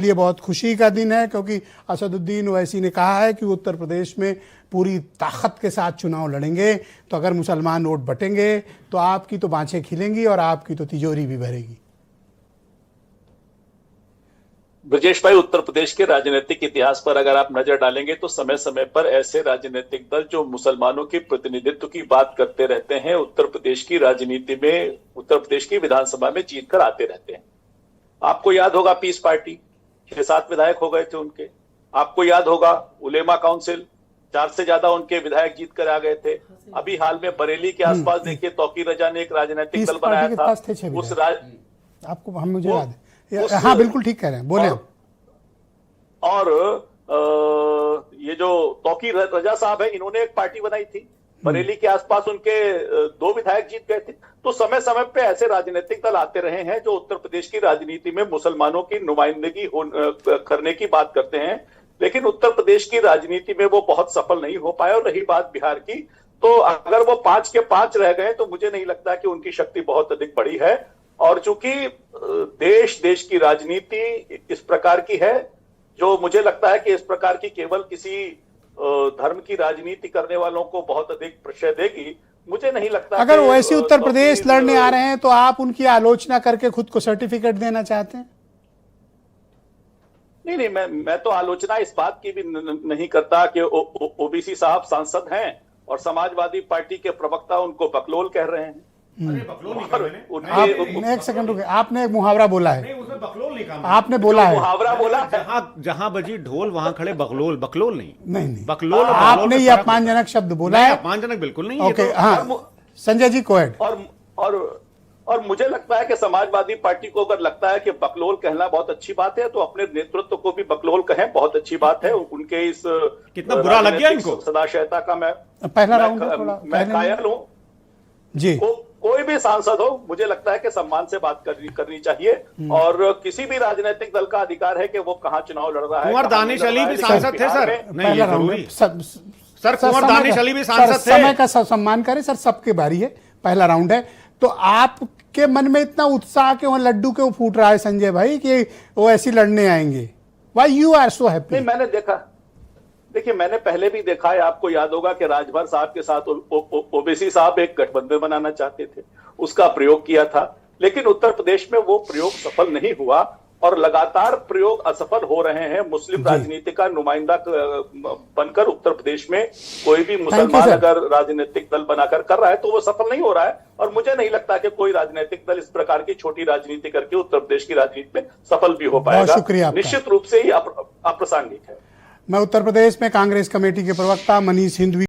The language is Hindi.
लिए बहुत खुशी का दिन है, क्योंकि असदुद्दीन ओवैसी ने कहा है कि वो उत्तर प्रदेश में पूरी ताकत के साथ चुनाव लड़ेंगे। तो अगर मुसलमान वोट बटेंगे तो आपकी तो बाँछें खिलेंगी और आपकी तो तिजोरी भी भरेगी। ब्रजेश भाई, उत्तर प्रदेश के राजनीतिक इतिहास पर अगर आप नजर डालेंगे तो समय समय पर ऐसे राजनीतिक दल जो मुसलमानों के प्रतिनिधित्व की बात करते रहते हैं, उत्तर प्रदेश की राजनीति में, उत्तर प्रदेश की विधानसभा में जीत कर आते रहते हैं। आपको याद होगा पीस पार्टी, 6-7 विधायक हो गए थे उनके। आपको याद होगा उलेमा काउंसिल, 4 से ज्यादा उनके विधायक जीत कर आ गए थे। अभी हाल में बरेली के आसपास देखिए, तौकीर रजा ने एक राजनीतिक दल बनाया था। उस आपको हम मुझे याद है, हाँ बिल्कुल ठीक कह रहे हैं, बोले। और ये जो तौकीर रजा साहब है, इन्होंने एक पार्टी बनाई थी बरेली के आसपास, उनके 2 विधायक जीत गए थे। तो समय समय पे ऐसे राजनीतिक दल आते रहे हैं जो उत्तर प्रदेश की राजनीति में मुसलमानों की नुमाइंदगी करने की बात करते हैं, लेकिन उत्तर प्रदेश की राजनीति में वो बहुत सफल नहीं हो पाए। और रही बात बिहार की, तो अगर वो 5 के 5 रह गए तो मुझे नहीं लगता कि उनकी शक्ति बहुत अधिक बड़ी है। और चूंकि देश की राजनीति इस प्रकार की है, जो मुझे लगता है कि इस प्रकार की केवल किसी धर्म की राजनीति करने वालों को बहुत अधिक प्रश्रय देगी। मुझे नहीं लगता अगर वैसे उत्तर प्रदेश लड़ने आ रहे हैं तो आप उनकी आलोचना करके खुद को सर्टिफिकेट देना चाहते हैं? नहीं, मैं तो आलोचना इस बात की भी नहीं करता कि ओबीसी साहब सांसद हैं और समाजवादी पार्टी के प्रवक्ता उनको बकलोल कह रहे हैं। अरे बकलोल नहीं कहा मैंने। एक सेकंड रुके, आपने एक मुहावरा बोला है। नहीं, उसमें बकलोल नहीं कहा आपने बोला है मुहावरा बोला है, जहां बजी ढोल वहां खड़े बकलोल। बकलोल नहीं, बकलोल आपने ये अपमानजनक शब्द बोला है। अपमानजनक बिल्कुल नहीं। ओके, हाँ संजय जी को ऐड। और मुझे लगता है कि समाजवादी पार्टी को अगर लगता है कि बकलोल कहना बहुत अच्छी बात है, तो अपने नेतृत्व को भी बकलोल कहें, बहुत अच्छी बात है। उनके इस कितना बुरा लग गया इनको सदाशयता का मैं पहला राउंड मैं कायल हूं जी। कोई भी सांसद हो, मुझे लगता है कि सम्मान से बात करनी चाहिए। और किसी भी राजनीतिक दल का अधिकार है कि वो कहां चुनाव लड़ रहा है। कुंवर दानिश अली भी सांसद थे सर। नहीं, ये जरूरी सर, कुंवर दानिश अली भी सांसद थे। समय का सम्मान करें सर, सबके बारी है, पहला राउंड है। तो आपके मन में इतना उत्साह के वहां लड्डू क्यों फूट रहा है संजय भाई कि वो ऐसी लड़ने आएंगे? Why you are so happy? नहीं, मैंने देखा, देखिए मैंने पहले भी देखा है, आपको याद होगा कि राजभर साहब के साथ ओबीसी साहब एक गठबंधन बनाना चाहते थे, उसका प्रयोग किया था, लेकिन उत्तर प्रदेश में वो प्रयोग सफल नहीं हुआ। और लगातार प्रयोग असफल हो रहे हैं। मुस्लिम राजनीति का नुमाइंदा बनकर उत्तर प्रदेश में कोई भी मुसलमान अगर राजनीतिक दल बनाकर कर रहा है तो वो सफल नहीं हो रहा है। और मुझे नहीं लगता कि कोई राजनीतिक दल इस प्रकार की छोटी राजनीति करके उत्तर प्रदेश की राजनीति में सफल भी हो पाएगा। निश्चित रूप से ही अप्रासंगिक है। मैं उत्तर प्रदेश में कांग्रेस कमेटी के प्रवक्ता मनीष हिंदवी